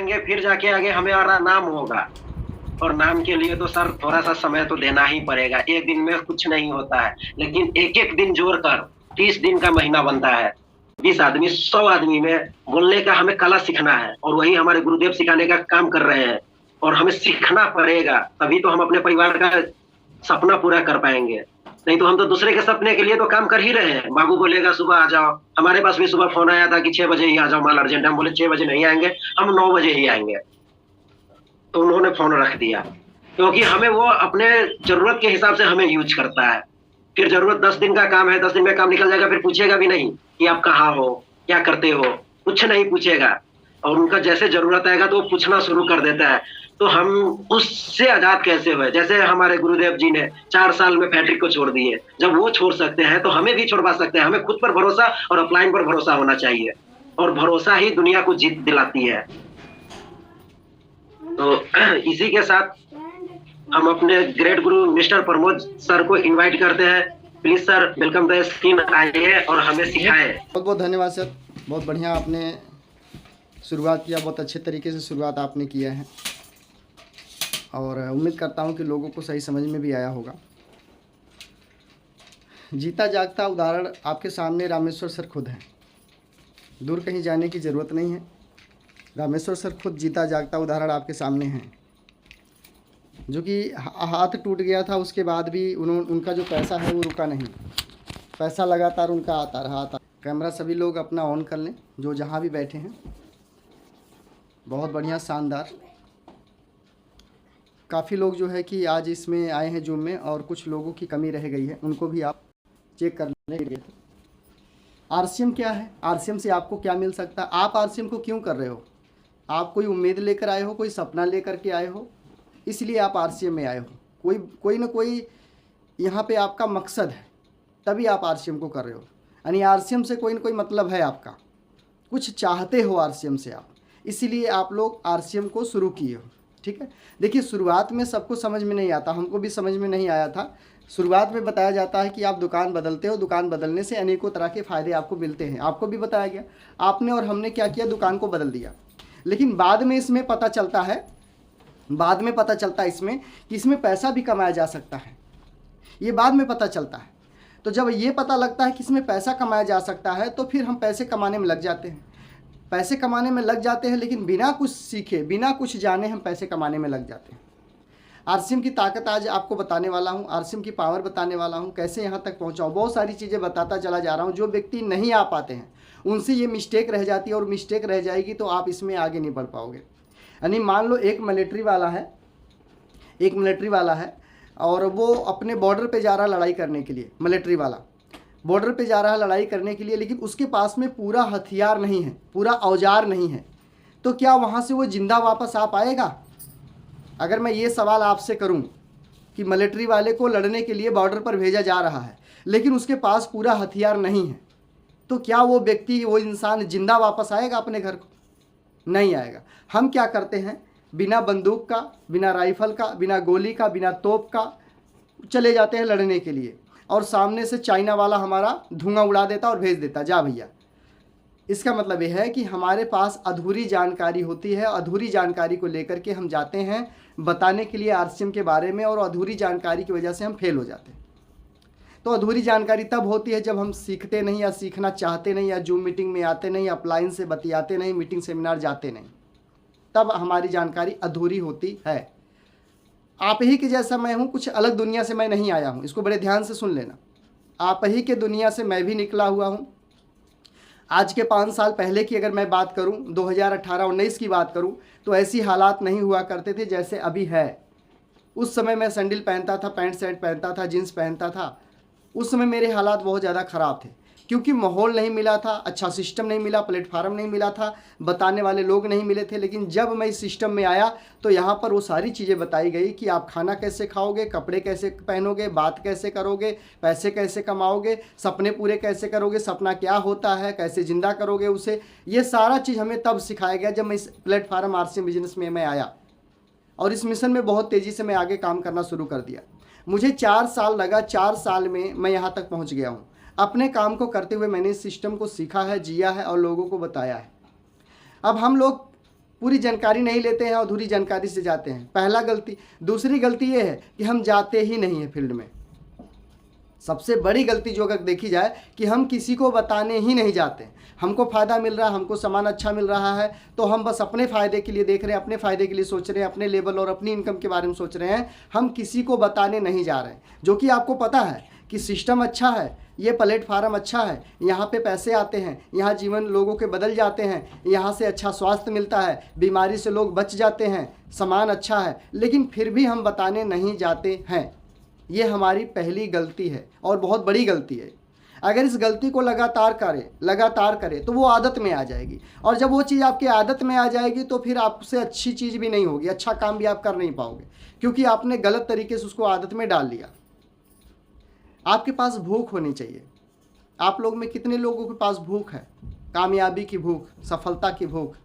करेंगे, फिर जाके आगे हमें और नाम होगा। और नाम के लिए तो सर थोड़ा सा समय तो देना ही पड़ेगा। एक दिन में कुछ नहीं होता है, लेकिन एक एक दिन जोड़कर 30 दिन का महीना बनता है। 20 आदमी 100 आदमी में बोलने का हमें कला सीखना है, और वही हमारे गुरुदेव सिखाने का काम कर रहे हैं। और हमें सीखना पड़ेगा, तभी तो हम अपने परिवार का सपना पूरा कर पाएंगे। नहीं तो हम तो दूसरे के सपने के लिए तो काम कर ही रहे हैं। बाबू बोलेगा सुबह आ जाओ, हमारे पास भी सुबह फोन आया था कि 6 बजे ही आ जाओ, माल अर्जेंट। हम बोले 6 बजे नहीं आएंगे, हम 9 बजे ही आएंगे। तो उन्होंने फोन रख दिया, क्योंकि हमें वो अपने जरूरत के हिसाब से हमें यूज करता है। फिर जरूरत 10 दिन का काम है, 10 दिन में काम निकल जाएगा, फिर पूछेगा भी नहीं कि आप कहाँ हो, क्या करते हो, कुछ नहीं पूछेगा। और उनका जैसे जरूरत आएगा तो वो पूछना शुरू कर देता है। तो हम उससे आजाद कैसे हुए? जैसे हमारे गुरुदेव जी ने 4 साल में फैक्ट्री को छोड़ दिए, जब वो छोड़ सकते हैं तो हमें भी छोड़वा सकते हैं। हमें खुद पर भरोसा और अपलाइन पर भरोसा होना चाहिए, और भरोसा ही दुनिया को जीत दिलाती है। तो इसी के साथ हम अपने ग्रेट गुरु मिस्टर प्रमोद सर को इनवाइट करते हैं। Please sir, welcome the screen, आइए और हमें सिखाएं। बहुत बहुत धन्यवाद सर, बहुत बढ़िया आपने शुरुआत किया, बहुत अच्छे तरीके से शुरुआत आपने किया है, और उम्मीद करता हूं कि लोगों को सही समझ में भी आया होगा। जीता जागता उदाहरण आपके सामने रामेश्वर सर खुद हैं, दूर कहीं जाने की ज़रूरत नहीं है। रामेश्वर सर खुद जीता जागता उदाहरण आपके सामने हैं, जो कि हाथ टूट गया था, उसके बाद भी उनका जो पैसा है वो रुका नहीं, पैसा लगातार उनका आता रहा था। कैमरा सभी लोग अपना ऑन कर लें, जो जहाँ भी बैठे हैं। बहुत बढ़िया, शानदार। काफ़ी लोग जो है कि आज इसमें आए हैं जूम में, और कुछ लोगों की कमी रह गई है, उनको भी आप चेक कर लें। आरसीएम क्या है, आरसीएम से आपको क्या मिल सकता है, आप आरसीएम को क्यों कर रहे हो? आप कोई उम्मीद लेकर आए हो, कोई सपना लेकर के आए हो, इसलिए आप आरसीएम में आए हो। कोई ना कोई यहाँ पे आपका मकसद है, तभी आप आरसीएम को कर रहे हो। यानी आरसीएम से कोई ना कोई मतलब है आपका, कुछ चाहते हो आरसीएम से आप, इसीलिए आप लोग आरसीएम को शुरू किए हो। ठीक है, देखिए शुरुआत में सबको समझ में नहीं आता, हमको भी समझ में नहीं आया था। शुरुआत में बताया जाता है कि आप दुकान बदलते हो, दुकान बदलने से अनेकों तरह के फ़ायदे आपको मिलते हैं, आपको भी बताया गया। आपने और हमने क्या किया, दुकान को बदल दिया। लेकिन बाद में इसमें पता चलता है, इसमें कि इसमें पैसा भी कमाया जा सकता है, ये बाद में पता चलता है। तो जब ये पता लगता है कि इसमें पैसा कमाया जा सकता है, तो फिर हम पैसे कमाने में लग जाते हैं। पैसे कमाने में लग जाते हैं, लेकिन बिना कुछ सीखे, बिना कुछ जाने हम पैसे कमाने में लग जाते हैं। आरसीएम की ताकत आज आपको बताने वाला हूँ, आरसीएम की पावर बताने वाला हूँ, कैसे यहाँ तक पहुँचा हूँ। बहुत सारी चीज़ें बताता चला जा रहा हूँ। जो व्यक्ति नहीं आ पाते हैं उनसे ये मिस्टेक रह जाती है, और मिस्टेक रह जाएगी तो आप इसमें आगे नहीं बढ़ पाओगे। यानी मान लो एक मिलिट्री वाला है, और वो अपने बॉर्डर पे जा रहा है लड़ाई करने के लिए। मिलिट्री वाला बॉर्डर पे जा रहा है लड़ाई करने के लिए, लेकिन उसके पास में पूरा हथियार नहीं है, पूरा औजार नहीं है, तो क्या वहाँ से वो जिंदा वापस आ पाएगा? अगर मैं ये सवाल आपसे करूं कि मिलिट्री वाले को लड़ने के लिए बॉर्डर पर भेजा जा रहा है, लेकिन उसके पास पूरा हथियार नहीं है, तो क्या वो व्यक्ति, वो इंसान जिंदा वापस आएगा अपने घर को? नहीं आएगा। हम क्या करते हैं, बिना बंदूक का, बिना राइफल का, बिना गोली का, बिना तोप का चले जाते हैं लड़ने के लिए, और सामने से चाइना वाला हमारा धुआं उड़ा देता और भेज देता, जा भैया। इसका मतलब यह है कि हमारे पास अधूरी जानकारी होती है, अधूरी जानकारी को लेकर के हम जाते हैं बताने के लिए आरसीएम के बारे में, और अधूरी जानकारी की वजह से हम फेल हो जाते हैं। तो अधूरी जानकारी तब होती है जब हम सीखते नहीं, या सीखना चाहते नहीं, या जूम मीटिंग में आते नहीं, अपलाइन से बतियाते नहीं, मीटिंग सेमिनार जाते नहीं, तब हमारी जानकारी अधूरी होती है। आप ही के जैसा मैं हूँ, कुछ अलग दुनिया से मैं नहीं आया हूँ, इसको बड़े ध्यान से सुन लेना। आप ही के दुनिया से मैं भी निकला हुआ हूँ। आज के 5 साल पहले की अगर मैं बात करूं, 2018-19 की बात करूं, तो ऐसी हालात नहीं हुआ करते थे जैसे अभी है। उस समय मैं सैंडल पहनता था, पैंट शर्ट पहनता था, जीन्स पहनता था। उस समय मेरे हालात बहुत ज़्यादा ख़राब थे, क्योंकि माहौल नहीं मिला था, अच्छा सिस्टम नहीं मिला, प्लेटफार्म नहीं मिला था, बताने वाले लोग नहीं मिले थे। लेकिन जब मैं इस सिस्टम में आया तो यहाँ पर वो सारी चीज़ें बताई गई कि आप खाना कैसे खाओगे, कपड़े कैसे पहनोगे, बात कैसे करोगे, पैसे कैसे कमाओगे, सपने पूरे कैसे करोगे, सपना क्या होता है, कैसे ज़िंदा करोगे उसे। ये सारा चीज़ हमें तब सिखाया गया जब मैं इस प्लेटफार्म आरसीएम बिजनेस में मैं आया, और इस मिशन में बहुत तेज़ी से मैं आगे काम करना शुरू कर दिया। मुझे 4 साल लगा, 4 साल में मैं यहाँ तक पहुँच गया हूँ। अपने काम को करते हुए मैंने इस सिस्टम को सीखा है, जिया है, और लोगों को बताया है। अब हम लोग पूरी जानकारी नहीं लेते हैं और अधूरी जानकारी से जाते हैं, पहला गलती। दूसरी गलती ये है कि हम जाते ही नहीं हैं फील्ड में। सबसे बड़ी गलती जो अगर देखी जाए कि हम किसी को बताने ही नहीं जाते। हमको फ़ायदा मिल रहा है, हमको सामान अच्छा मिल रहा है, तो हम बस अपने फ़ायदे के लिए देख रहे हैं, अपने फ़ायदे के लिए सोच रहे हैं, अपने लेवल और अपनी इनकम के बारे में सोच रहे हैं। हम किसी को बताने नहीं जा रहे हैं, जो कि आपको पता है कि सिस्टम अच्छा है, ये प्लेटफार्म अच्छा है, यहाँ पे पैसे आते हैं, यहाँ जीवन लोगों के बदल जाते हैं, यहाँ से अच्छा स्वास्थ्य मिलता है, बीमारी से लोग बच जाते हैं, सामान अच्छा है, लेकिन फिर भी हम बताने नहीं जाते हैं। ये हमारी पहली गलती है और बहुत बड़ी गलती है। अगर इस गलती को लगातार करें तो वो आदत में आ जाएगी, और जब वो चीज़ आपकी आदत में आ जाएगी तो फिर आपसे अच्छी चीज़ भी नहीं होगी, अच्छा काम भी आप कर नहीं पाओगे, क्योंकि आपने गलत तरीके से उसको आदत में डाल लिया। आपके पास भूख होनी चाहिए। आप लोग में कितने लोगों के पास भूख है? कामयाबी की भूख, सफलता की भूख।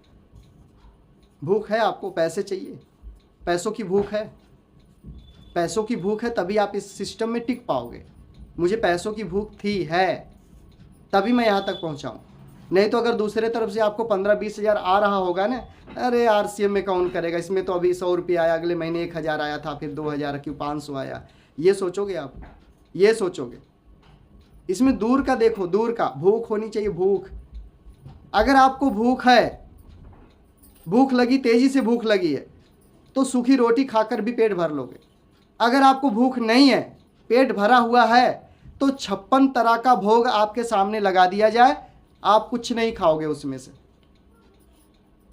भूख है आपको, पैसे चाहिए, पैसों की भूख है। पैसों की भूख है तभी आप इस सिस्टम में टिक पाओगे। मुझे पैसों की भूख थी, है, तभी मैं यहाँ तक पहुँचा हूँ। नहीं तो अगर दूसरे तरफ से आपको 15-20 हज़ार आ रहा होगा ना, अरे RCM में कौन करेगा, इसमें तो अभी 100 रुपये आया, अगले महीने 1000 आया था, फिर 2000, क्यों 500 आया, ये सोचोगे आप, ये सोचोगे। इसमें दूर का देखो, दूर का। भूख होनी चाहिए, भूख। अगर आपको भूख है, भूख लगी, तेजी से भूख लगी है, तो सूखी रोटी खाकर भी पेट भर लोगे। अगर आपको भूख नहीं है, पेट भरा हुआ है, तो 56 तरह का भोग आपके सामने लगा दिया जाए, आप कुछ नहीं खाओगे उसमें से।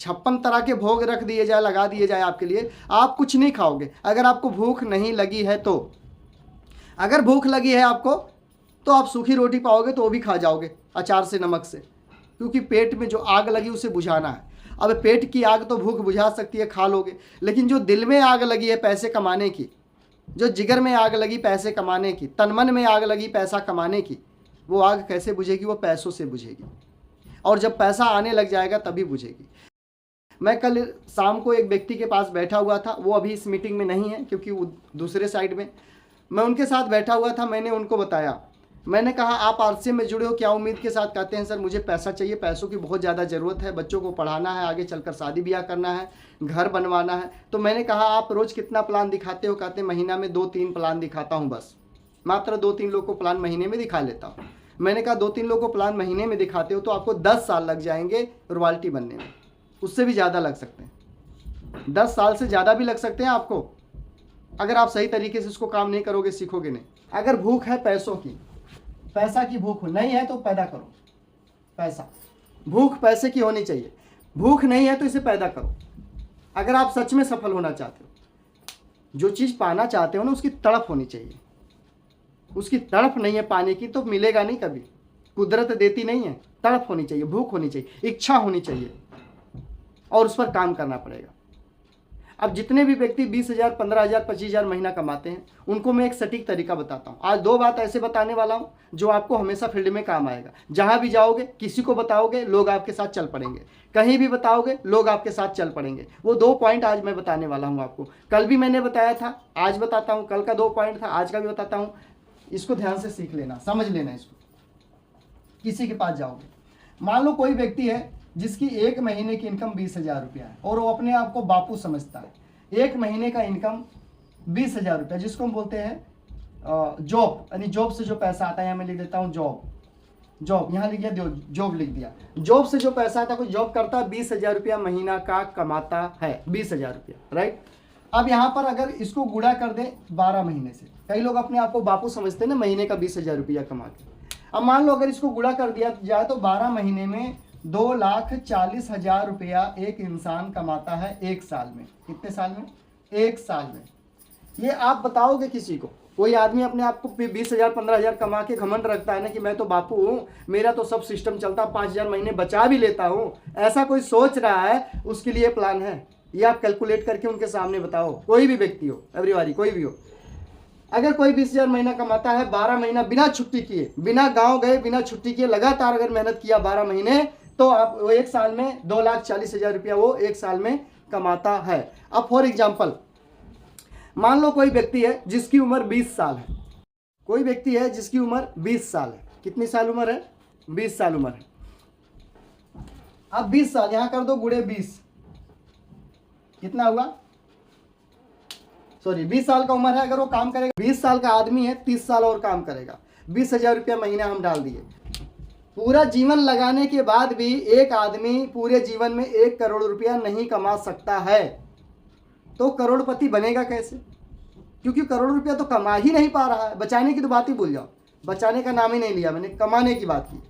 56 तरह के भोग रख दिए जाए, लगा दिए जाए आपके लिए, आप कुछ नहीं खाओगे अगर आपको भूख नहीं लगी है तो। अगर भूख लगी है आपको तो आप सूखी रोटी पाओगे तो वो भी खा जाओगे, अचार से, नमक से, क्योंकि पेट में जो आग लगी उसे बुझाना है। अब पेट की आग तो भूख बुझा सकती है, खा लोगे, लेकिन जो दिल में आग लगी है पैसे कमाने की, जो जिगर में आग लगी पैसे कमाने की, तनमन में आग लगी पैसा कमाने की, वो आग कैसे बुझेगी? वो पैसों से बुझेगी, और जब पैसा आने लग जाएगा तभी बुझेगी। मैं कल शाम को एक व्यक्ति के पास बैठा हुआ था, वो अभी इस मीटिंग में नहीं है क्योंकि वो दूसरे साइड में, मैं उनके साथ बैठा हुआ था। मैंने उनको बताया, मैंने कहा आप RCM में जुड़े हो, क्या उम्मीद के साथ? कहते हैं सर मुझे पैसा चाहिए, पैसों की बहुत ज़्यादा ज़रूरत है, बच्चों को पढ़ाना है, आगे चलकर शादी ब्याह करना है, घर बनवाना है। तो मैंने कहा आप रोज़ कितना प्लान दिखाते हो? कहते हैं महीना में 2-3 प्लान दिखाता हूँ, बस मात्र 2-3 लोग को प्लान महीने में दिखा लेता हूँ। मैंने कहा 2-3 लोग को प्लान महीने में दिखाते हो तो आपको 10 साल लग जाएंगे रॉयल्टी बनने में, उससे भी ज़्यादा लग सकते हैं, 10 साल से ज़्यादा भी लग सकते हैं आपको, अगर आप सही तरीके से इसको काम नहीं करोगे, सीखोगे नहीं। अगर भूख है पैसों की, पैसा की भूख नहीं है तो पैदा करो पैसा। भूख पैसे की होनी चाहिए, भूख नहीं है तो इसे पैदा करो। अगर आप सच में सफल होना चाहते हो, जो चीज़ पाना चाहते हो ना, उसकी तड़प होनी चाहिए। उसकी तड़प नहीं है पाने की तो मिलेगा नहीं कभी, कुदरत देती नहीं है। तड़प होनी चाहिए, भूख होनी चाहिए, इच्छा होनी चाहिए, और उस पर काम करना पड़ेगा। अब जितने भी व्यक्ति 20,000, 15,000, 25,000 महीना कमाते हैं, उनको मैं एक सटीक तरीका बताता हूँ। आज 2 बात ऐसे बताने वाला हूँ जो आपको हमेशा फील्ड में काम आएगा। जहाँ भी जाओगे, किसी को बताओगे, लोग आपके साथ चल पड़ेंगे। कहीं भी बताओगे, लोग आपके साथ चल पड़ेंगे। वो 2 पॉइंट आज मैं बताने वाला हूँ आपको। कल भी मैंने बताया था, आज बताता हूँ। कल का 2 पॉइंट था, आज का भी बताता हूँ। इसको ध्यान से सीख लेना, समझ लेना इसको। किसी के पास जाओगे, मान लो कोई व्यक्ति है जिसकी 1 महीने की इनकम 20,000 रुपया है, और वो अपने आप को बापू समझता है। 1 महीने का इनकम 20,000 रुपया, जिसको हम बोलते हैं जॉब, यानी जॉब से जो पैसा आता है, यहाँ मैं लिख देता हूँ जॉब, यहाँ लिख दिया जॉब, लिख दिया। जॉब से जो पैसा आता है, कोई जॉब करता है, 20,000 रुपया महीना का कमाता है, 20,000 रुपया, राइट। अब यहाँ पर अगर इसको गुणा कर दे 12 महीने से, कई लोग अपने आप को बापू समझते हैं ना, महीने का 20,000 रुपया कमा के। अब मान लो अगर इसको गुणा कर दिया जाए तो 12 महीने में 2,40,000 रुपया एक इंसान कमाता है 1 साल में। कितने साल में? 1 साल में। ये आप बताओगे किसी को? कोई आदमी अपने आप को 20,000, 15,000 कमा के घमंड रखता है ना कि मैं तो बापू हूँ, मेरा तो सब सिस्टम चलता, 5,000 महीने बचा भी लेता हूँ, ऐसा कोई सोच रहा है, उसके लिए प्लान है। ये आप कैलकुलेट करके उनके सामने बताओ, कोई भी व्यक्ति हो, एवरीबॉडी, कोई भी हो। अगर कोई 20,000 महीना कमाता है, 12 महीना बिना छुट्टी किए, बिना गांव गए, बिना छुट्टी किए लगातार अगर मेहनत किया 12 महीने, तो आप 1 साल में 2,40,000 रुपया वो 1 साल में कमाता है। अब फॉर एग्जाम्पल मान लो कोई व्यक्ति है जिसकी उम्र 20 साल है, कोई व्यक्ति है जिसकी उम्र 20 साल है। कितनी साल उम्र है? 20 साल उम्र है। अब 20 साल यहाँ कर दो गुणे 20, कितना हुआ, सॉरी 20 साल का उम्र है, अगर वो काम करेगा, 20 साल का आदमी है, 30 साल और काम करेगा, 20,000 रुपया महीना हम डाल दिए। पूरा जीवन लगाने के बाद भी एक आदमी पूरे जीवन में 1 करोड़ रुपया नहीं कमा सकता है, तो करोड़पति बनेगा कैसे? क्योंकि करोड़ रुपया तो कमा ही नहीं पा रहा है। बचाने की तो बात ही भूल जाओ, बचाने का नाम ही नहीं लिया मैंने, कमाने की बात की।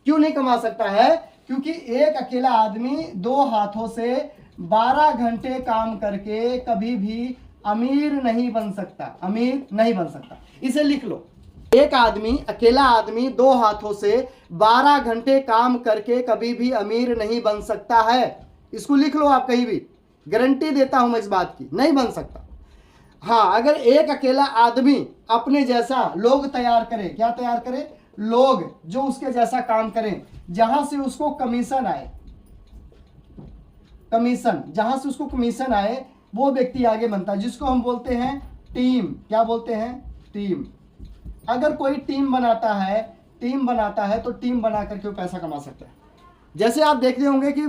क्यों नहीं कमा सकता है? क्योंकि एक अकेला आदमी 2 हाथों से 12 घंटे काम करके कभी भी अमीर नहीं बन सकता, अमीर नहीं बन सकता। इसे लिख लो, एक आदमी, अकेला आदमी 2 हाथों से 12 घंटे काम करके कभी भी अमीर नहीं बन सकता है। इसको लिख लो आप कहीं भी, गारंटी देता हूं मैं इस बात की, नहीं बन सकता। हाँ, अगर एक अकेला आदमी अपने जैसा लोग तैयार करे, क्या तैयार करे? लोग जो उसके जैसा काम करें, जहां से उसको कमीशन आए, कमीशन, जहां से उसको कमीशन आए, वो व्यक्ति आगे बनता है, जिसको हम बोलते हैं टीम। क्या बोलते हैं? टीम। अगर कोई टीम बनाता है, टीम बनाता है तो टीम बना करके वो पैसा कमा सकता है। जैसे आप देखते होंगे कि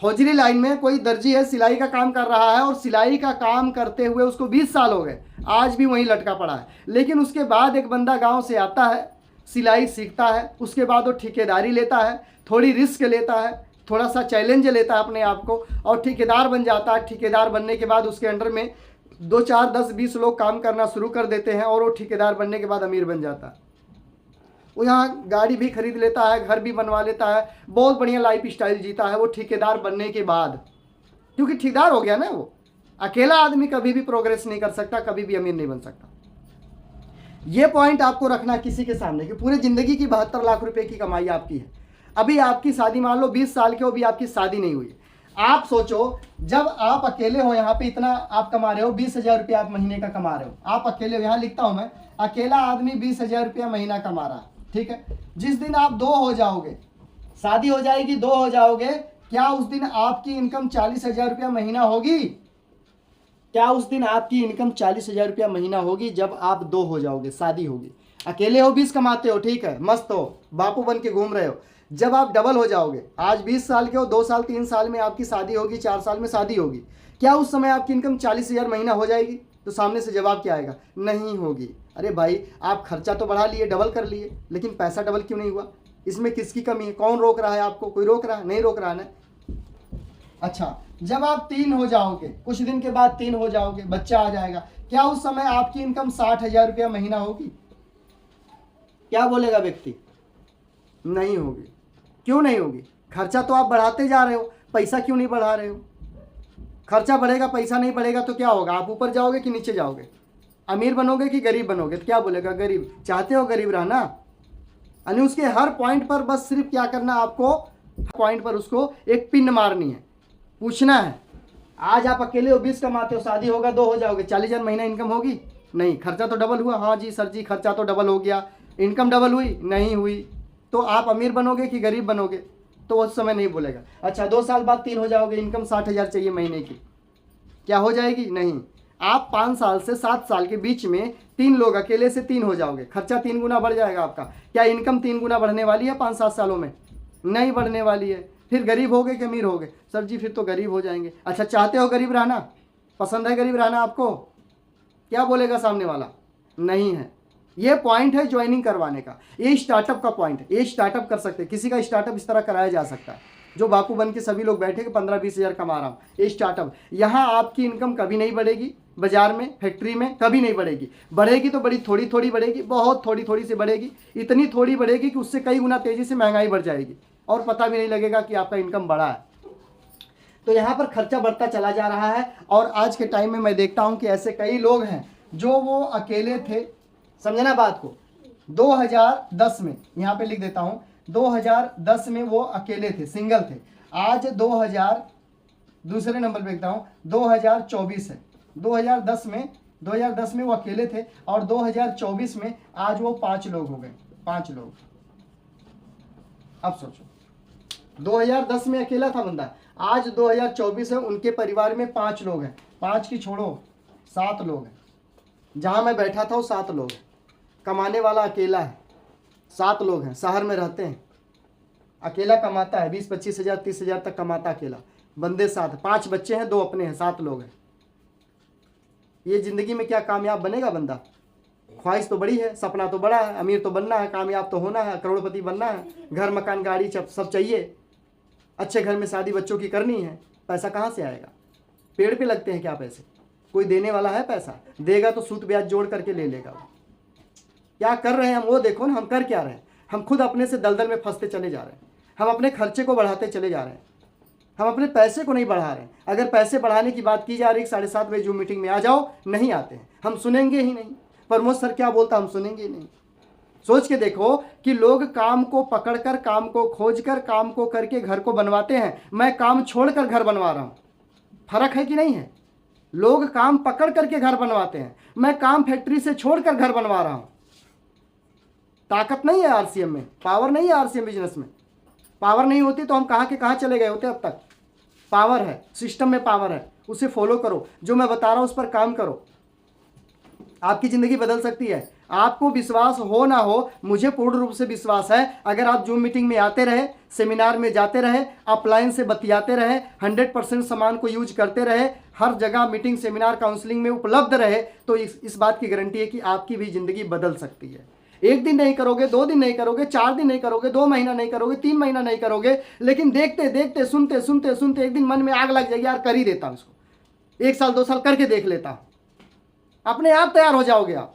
हौजरी लाइन में कोई दर्जी है, सिलाई का काम कर रहा है, और सिलाई का काम करते हुए उसको 20 साल हो गए, आज भी वहीं लटका पड़ा है। लेकिन उसके बाद एक बंदा गांव से आता है, सिलाई सीखता है, उसके बाद वो ठेकेदारी लेता है, थोड़ी रिस्क लेता है, थोड़ा सा चैलेंज लेता है अपने आप को, और ठेकेदार बन जाता है। ठेकेदार बनने के बाद उसके अंडर में 2, 4, 10, 20 लोग काम करना शुरू कर देते हैं, और वो ठेकेदार बनने के बाद अमीर बन जाता है। वो यहाँ गाड़ी भी खरीद लेता है, घर भी बनवा लेता है, बहुत बढ़िया लाइफ स्टाइल जीता है वो ठेकेदार बनने के बाद, क्योंकि ठेकेदार हो गया ना वो। अकेला आदमी कभी भी प्रोग्रेस नहीं कर सकता, कभी भी अमीर नहीं बन सकता। ये पॉइंट आपको रखना किसी के सामने कि पूरी जिंदगी की 72 लाख रुपए की कमाई आपकी है। अभी आपकी शादी, मान लो 20 साल के हो, अभी आपकी शादी नहीं हुई। आप सोचो, जब आप अकेले हो, यहाँ पे इतना आप कमा रहे हो, 20,000 रुपया आप महीने का कमा रहे हो, आप अकेले हो, यहाँ लिखता हूं मैं, अकेला आदमी 20,000 रुपया महीना कमा रहा है, ठीक है। जिस दिन आप 2 हो जाओगे, शादी हो जाएगी, 2 हो जाओगे, क्या उस दिन आपकी इनकम 40,000 रुपया महीना होगी? क्या उस दिन आपकी इनकम 40,000 रुपया महीना होगी? जब आप 2 हो जाओगे, शादी होगी। अकेले हो, 20 कमाते हो, ठीक है, मस्त हो, बापू बन के घूम रहे हो। जब आप डबल हो जाओगे, आज 20 साल के हो, 2 साल 3 साल में आपकी शादी होगी, 4 साल में शादी होगी, क्या उस समय आपकी इनकम 40,000 महीना हो जाएगी? तो सामने से जवाब क्या आएगा? नहीं होगी। अरे भाई, आप खर्चा तो बढ़ा लिए, डबल कर लिए, लेकिन पैसा डबल क्यों नहीं हुआ? इसमें किसकी कमी है? कौन रोक रहा है आपको? कोई रोक रहा है? नहीं रोक रहा है ना। अच्छा, जब आप 3 हो जाओगे, कुछ दिन के बाद 3 हो जाओगे, बच्चा आ जाएगा, क्या उस समय आपकी इनकम 60,000 रुपया महीना होगी? क्या बोलेगा व्यक्ति? नहीं होगी। क्यों नहीं होगी? खर्चा तो आप बढ़ाते जा रहे हो, पैसा क्यों नहीं बढ़ा रहे हो? खर्चा बढ़ेगा, पैसा नहीं बढ़ेगा तो क्या होगा? आप ऊपर जाओगे कि नीचे जाओगे? अमीर बनोगे कि गरीब बनोगे? तो क्या बोलेगा? गरीब। चाहते हो गरीब रहना? यानी उसके हर पॉइंट पर बस सिर्फ क्या करना, आपको पॉइंट पर उसको एक पिन मारनी है, पूछना है। आज आप अकेले हो, 20 कमाते हो, शादी होगा, 2 हो जाओगे, 40,000 महीना इनकम होगी? नहीं। खर्चा तो डबल हुआ? हाँ जी सर जी, खर्चा तो डबल हो गया। इनकम डबल हुई? नहीं हुई। तो आप अमीर बनोगे कि गरीब बनोगे? तो उस समय नहीं बोलेगा। अच्छा, 2 साल बाद 3 हो जाओगे, इनकम 60,000 चाहिए महीने की, क्या हो जाएगी? नहीं। आप 5 साल से 7 साल के बीच में 3 लोग, अकेले से 3 हो जाओगे, खर्चा 3 गुना बढ़ जाएगा आपका। क्या इनकम 3 गुना बढ़ने वाली है 5-7 सालों में? नहीं बढ़ने वाली है। फिर गरीब हो गए कि अमीर हो गए? सर जी फिर तो गरीब हो जाएंगे। अच्छा, चाहते हो गरीब रहना? पसंद है गरीब रहना आपको? क्या बोलेगा सामने वाला? नहीं है। ये पॉइंट है ज्वाइनिंग करवाने का, ये स्टार्टअप का पॉइंट है। ये स्टार्टअप कर सकते हैं, किसी का स्टार्टअप इस तरह कराया जा सकता है, जो बापू बन के सभी लोग बैठे कि 15-20 हज़ार कमा रहा हूँ, ये स्टार्टअप। यहाँ आपकी इनकम कभी नहीं बढ़ेगी, बाजार में, फैक्ट्री में कभी नहीं बढ़ेगी। बढ़ेगी तो बड़ी थोड़ी थोड़ी बढ़ेगी, बहुत थोड़ी थोड़ी सी बढ़ेगी, इतनी थोड़ी बढ़ेगी कि उससे कई गुना तेजी से महंगाई बढ़ जाएगी और पता भी नहीं लगेगा कि आपका इनकम बढ़ा है। तो यहाँ पर खर्चा बढ़ता चला जा रहा है। और आज के टाइम में मैं देखता हूँ कि ऐसे कई लोग हैं जो वो अकेले थे, समझना बात को, 2010 में, यहाँ पे लिख देता हूँ, 2010 में वो अकेले थे, सिंगल थे। आज 2000, दूसरे नंबर पे लिखता हूँ, 2024 है। 2010 में वो अकेले थे और 2024 में आज वो 5 लोग हो गए, 5 लोग। अब सोचो, 2010 में अकेला था बंदा, आज 2024 है, उनके परिवार में 5 लोग हैं। 5 की छोड़ो, 7 लोग हैं। जहाँ मैं बैठा था वो 7 लोग हैं। कमाने वाला अकेला है, 7 लोग हैं, शहर में रहते हैं, अकेला कमाता है, 20-25 हज़ार 30 हज़ार तक कमाता अकेला। बंदे 7, 5 बच्चे हैं, 2 अपने हैं, 7 लोग हैं। ये ज़िंदगी में क्या कामयाब बनेगा बंदा? ख्वाहिश तो बड़ी है, सपना तो बड़ा है, अमीर तो बनना है, कामयाब तो होना है, करोड़पति बनना है, घर मकान गाड़ी सब चाहिए, अच्छे घर में शादी बच्चों की करनी है। पैसा कहाँ से आएगा? पेड़ पे लगते हैं क्या पैसे? कोई देने वाला है पैसा? देगा तो सूद ब्याज जोड़ करके ले लेगा। क्या कर रहे हैं हम वो देखो ना, हम कर क्या रहे हैं? हम खुद अपने से दलदल में फंसते चले जा रहे हैं, हम अपने खर्चे को बढ़ाते चले जा रहे हैं, हम अपने पैसे को नहीं बढ़ा रहे हैं। अगर पैसे बढ़ाने की बात की जा रही है 7:30 बजे जूम मीटिंग में आ जाओ, नहीं आते हैं, हम सुनेंगे ही नहीं। प्रमोद सर क्या बोलता हम सुनेंगे ही नहीं। सोच के देखो कि लोग काम को पकड़कर, काम को खोजकर, काम को करके घर को बनवाते हैं, मैं काम छोड़कर घर बनवा रहा हूं। फर्क है कि नहीं है? लोग काम पकड़ करके घर बनवाते हैं, मैं काम फैक्ट्री से छोड़कर घर बनवा रहा हूं। ताकत नहीं है आरसीएम में, पावर नहीं है आरसीएम बिजनेस में। पावर नहीं होती तो हम कहाँ के कहाँ चले गए होते अब तक। पावर है, सिस्टम में पावर है, उसे फॉलो करो, जो मैं बता रहा हूं उस पर काम करो, आपकी ज़िंदगी बदल सकती है। आपको विश्वास हो ना हो, मुझे पूर्ण रूप से विश्वास है, अगर आप जूम मीटिंग में आते रहे, सेमिनार में जाते रहे, अपलाइन से बतियाते रहे, 100% सामान को यूज करते रहे, हर जगह मीटिंग, सेमिनार, काउंसलिंग में उपलब्ध रहे, तो इस बात की गारंटी है कि आपकी भी ज़िंदगी बदल सकती है। 1 दिन नहीं करोगे, 2 दिन नहीं करोगे, 4 दिन नहीं करोगे, 2 महीना नहीं करोगे, 3 महीना नहीं करोगे, लेकिन देखते देखते, सुनते सुनते सुनते एक दिन मन में आग लग जाएगी, यार कर ही देता हूँ इसको, 1 साल 2 साल करके देख लेता हूँ। अपने आप तैयार हो जाओगे आप।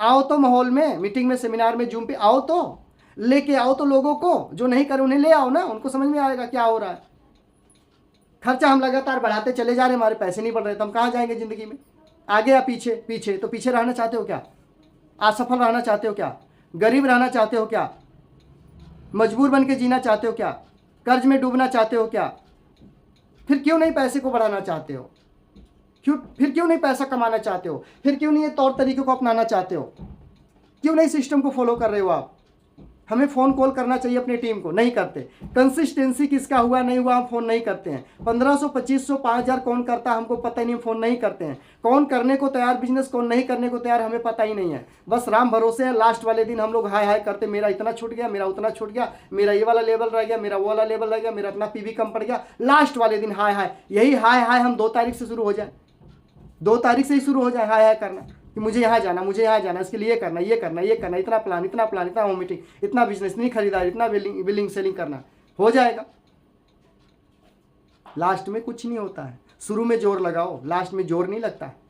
आओ तो माहौल में, मीटिंग में, सेमिनार में, जूम पे आओ, तो लेके आओ तो लोगों को, जो नहीं करे उन्हें ले आओ ना, उनको समझ में आएगा क्या हो रहा है। खर्चा हम लगातार बढ़ाते चले जा रहे हैं, हमारे पैसे नहीं बढ़ रहे, तो हम कहाँ जाएंगे ज़िंदगी में? आगे या पीछे? पीछे। तो पीछे रहना चाहते हो क्या? असफल रहना चाहते हो क्या? गरीब रहना चाहते हो क्या? मजबूर बन के जीना चाहते हो क्या? कर्ज में डूबना चाहते हो क्या? फिर क्यों नहीं पैसे को बढ़ाना चाहते हो? फिर क्यों नहीं पैसा कमाना चाहते हो? फिर क्यों नहीं ये तौर तरीकों को अपनाना चाहते हो? क्यों नहीं सिस्टम को फॉलो कर रहे हो आप? हमें फ़ोन कॉल करना चाहिए अपनी टीम को, नहीं करते। कंसिस्टेंसी किसका हुआ नहीं हुआ हम फ़ोन नहीं करते हैं। 1500, 2500, 5000 कौन करता है हमको पता ही नहीं, फ़ोन नहीं करते हैं। कौन करने को तैयार बिजनेस, कौन नहीं करने को तैयार, हमें पता ही नहीं है। बस राम भरोसे है, लास्ट वाले दिन हम लोग हाय हाय करते, मेरा इतना छूट गया, मेरा उतना छूट गया, मेरा ये वाला लेवल रह गया, मेरा वो वाला लेवल रह गया, मेरा इतना पीवी कम पड़ गया। लास्ट वाले दिन हाय हाय, यही हाय हाय हम 2 तारीख से शुरू हो जाए, 2 तारीख से ही शुरू हो जाए हाय हाय करना कि मुझे यहाँ जाना, मुझे यहाँ जाना, इसके लिए करना, ये करना, ये करना, इतना प्लान, इतना प्लान, इतना होम मीटिंग, इतना बिजनेस, इतनी खरीदारी, इतना बिलिंग सेलिंग करना, हो जाएगा। लास्ट में कुछ नहीं होता है। शुरू में जोर लगाओ, लास्ट में जोर नहीं लगता है।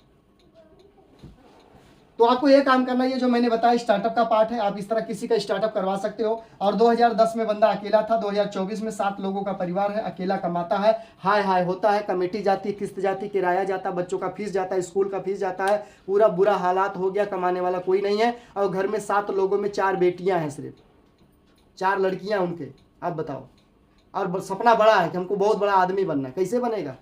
तो आपको ये काम करना है जो मैंने बताया, स्टार्टअप का पार्ट है। आप इस तरह किसी का स्टार्टअप करवा सकते हो। और 2010 में बंदा अकेला था, 2024 में 7 लोगों का परिवार है, अकेला कमाता है, हाय हाय होता है, कमेटी जाती है, किस्त जाती, किराया जाता, बच्चों का फीस जाता है, स्कूल का फीस जाता है, पूरा बुरा हालात हो गया, कमाने वाला कोई नहीं है। और घर में 7 लोगों में 4 बेटियाँ हैं, सिर्फ 4 लड़कियाँ उनके। आप बताओ। और सपना बड़ा है कि हमको बहुत बड़ा आदमी बनना है, कैसे बनेगा?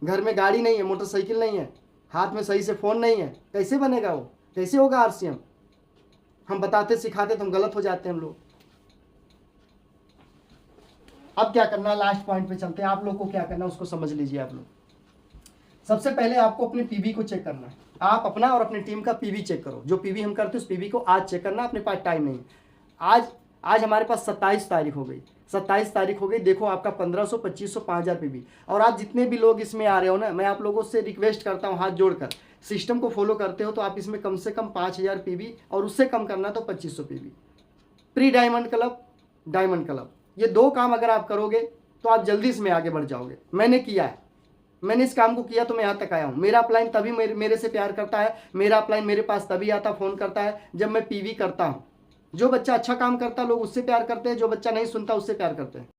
घर में गाड़ी नहीं है, मोटरसाइकिल नहीं है, हाथ में सही से फ़ोन नहीं है, कैसे बनेगा वो? कैसे होगा आरसीएम? हम बताते सिखाते तो हम गलत हो जाते हैं हम लोग। अब क्या करना है, लास्ट पॉइंट पे चलते हैं। आप लोग को क्या करना है उसको समझ लीजिए आप लोग। सबसे पहले आपको अपने पीवी को चेक करना है। आप अपना और अपनी टीम का पीवी चेक करो। जो पीवी हम करते हैं उस पीवी को आज चेक करना, अपने पास टाइम नहीं है। आज हमारे पास 27 तारीख हो गई, 27 तारीख हो गई। देखो आपका 1500, 2500, 5000 पीवी। और आप जितने भी लोग इसमें आ रहे हो ना, मैं आप लोगों से रिक्वेस्ट करता हूँ हाथ जोड़कर, सिस्टम को फॉलो करते हो तो आप इसमें कम से कम 5000 पीवी, और उससे कम करना तो 2500 PV. Pre diamond club, diamond club, ये 2 काम अगर आप करोगे तो आप जल्दी इसमें आगे बढ़ जाओगे। मैंने किया है, मैंने इस काम को किया तो मैं यहाँ तक आया हूँ। मेरा अपलाइन तभी मेरे से प्यार करता है, मेरा अपलाइन मेरे पास तभी आता, फ़ोन करता है जब मैं पीवी करता हूँ। जो बच्चा अच्छा काम करता है लोग उससे प्यार करते हैं, जो बच्चा नहीं सुनता उससे प्यार करते हैं।